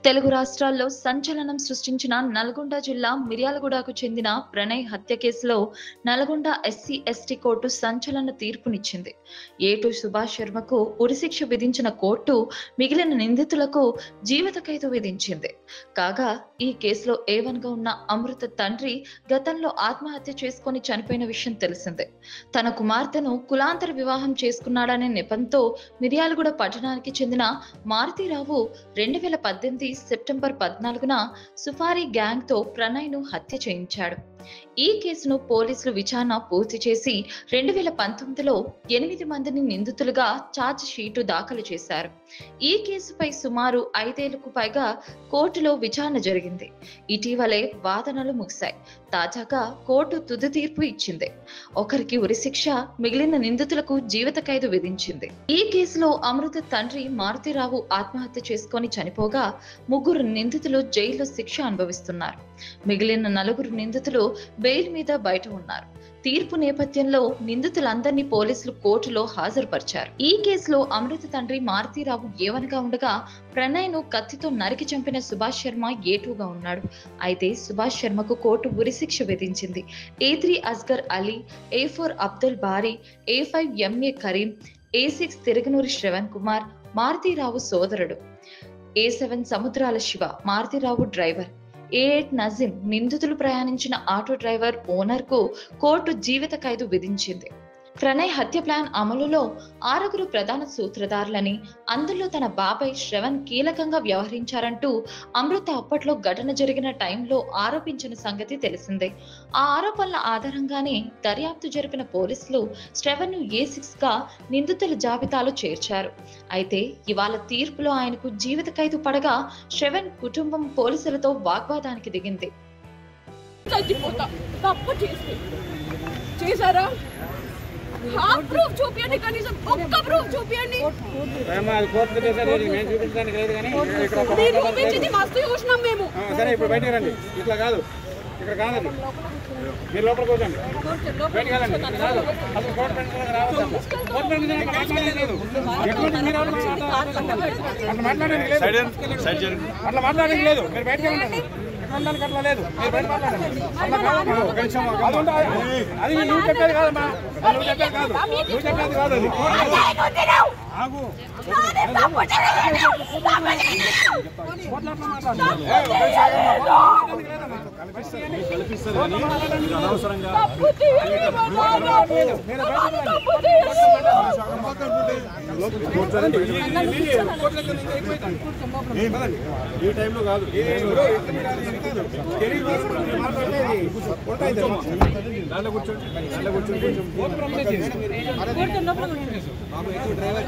తెలుగు రాష్ట్రాల్లో సంచలనం సృష్టించిన నల్గొండ జిల్లా మిర్యాలగూడకు చెందిన ప్రణయ్ హత్య కేసులో నల్గొండ ఎస్సీ ఎస్టీ కోర్టు సంచలన తీర్పునిచ్చింది. ఏటు సుభాష్ శర్మకు ఉరిశిక్ష విధించిన కోర్టు మిగిలిన నిందితులకు జీవిత ఖైదు విధించింది. కాగా ఈ కేసులో A1 గా ఉన్న అమృత తండ్రి గతంలో ఆత్మహత్య చేసుకుని చనిపోయిన విషయం తెలిసిందే. తన కుమార్తెను కులాంతర వివాహం చేసుకున్నాడనే నెపంతో మిర్యాలగూడ పట్టణానికి చెందిన మారుతీరావు 2018 సెప్టెంబర్ 14న సుఫారీ గ్యాంగ్ తో ప్రణయ్ ను హత్య చేయించాడు. ఈ కేసును పోలీసులు విచారణ పూర్తి చేసి 2019లో 8 మందిని నిందితులుగా ఛార్జ్ షీటు దాఖలు చేశారు. ఈ కేసుపై సుమారు 5 ఏళ్లకు పైగా కోర్టులో విచారణ జరిగింది. ఇటీవలే వాదనలు ముగిశాయి. తాజాగా కోర్టు తుది తీర్పు ఇచ్చింది. ఒకరికి ఉరిశిక్ష, మిగిలిన నిందితులకు జీవిత ఖైదు విధించింది. ఈ కేసులో అమృత తండ్రి మారుతీరావు ఆత్మహత్య చేసుకొని చనిపోగా 3 నిందితులు జైల్లో శిక్ష అనుభవిస్తున్నారు. మిగిలిన 4 నిందితులు బెయిల్ మీద బయట ఉన్నారు. తీర్పు నేపథ్యంలో నిందితులందరినీ పోలీసులు కోర్టులో హాజరుపరిచారు. ఈ కేసులో అమృత తండ్రి మారుతీరావు A1 గా ఉండగా ప్రణయ్ ను కత్తితో నరికి చంపిన సుభాష్ శర్మ A2 గా ఉన్నాడు. అయితే సుభాష్ శర్మకు కోర్టు ఉరిశిక్ష విధించింది. A3 అస్గర్ అలీ, A4 అబ్దుల్ బారీ, A5 MA Karim, A6 తిరగనూరి Shravan Kumar Maruthi Rao సోదరుడు, A7 సముద్రాల శివ మారుతీరావు డ్రైవర్, A8 నజీం నిందితులు ప్రయాణించిన ఆటో డ్రైవర్ ఓనర్ కు కోర్టు జీవిత ఖైదు విధించింది. ప్రణయ్ హత్య ప్లాన్ అమలులో 6 ప్రధాన సూత్రధారులని, అందులో తన బాబాయ్ శ్రవణ్ కీలకంగా వ్యవహరించారంటూ అమృత అప్పట్లో ఘటన జరిగిన టైంలో ఆరోపించిన సంగతి తెలిసిందే. ఆ ఆరోపణల ఆధారంగానే దర్యాప్తు జరిపిన పోలీసులు శ్రవణ్ ను A6 గా నిందితుల జాబితాలో చేర్చారు. అయితే ఇవాళ తీర్పులో ఆయనకు జీవిత ఖైదు పడగా శ్రవణ్ కుటుంబం పోలీసులతో వాగ్వాదానికి దిగింది. ప్రూఫ్ చూపియండి, కనీసం ఒక్క ప్రూఫ్ చూపియండి. మస్తు చూసినాం మేము. సరే ఇప్పుడు బయటకు రండి. ఇట్లా కాదు, ఇక్కడ కాదండి, మీరు లోపలికి వచ్చండి. బయటకు వెళ్ళండి. అసలు కోర్టు పెంచడానికి రావద్దు. కోర్టు పెంచడానికి మాట్లాడలేదు. అట్లా మాట్లాడడానికి లేదు. అట్లా మాట్లాడడానికి లేదు. మీరు బయటకు వెళ్ళండి. అట్లా లేదు. మీరు బయట మాట్లాడండి. అది నువ్వు చెప్పేది కాదమ్మా. నువ్వు చెప్పేది కాదు. నువ్వు చెప్పేది కాదు. అది ఆగు. ఈ టైంలో కాదు. దాంట్లో కూర్చోండి. డ్రైవర్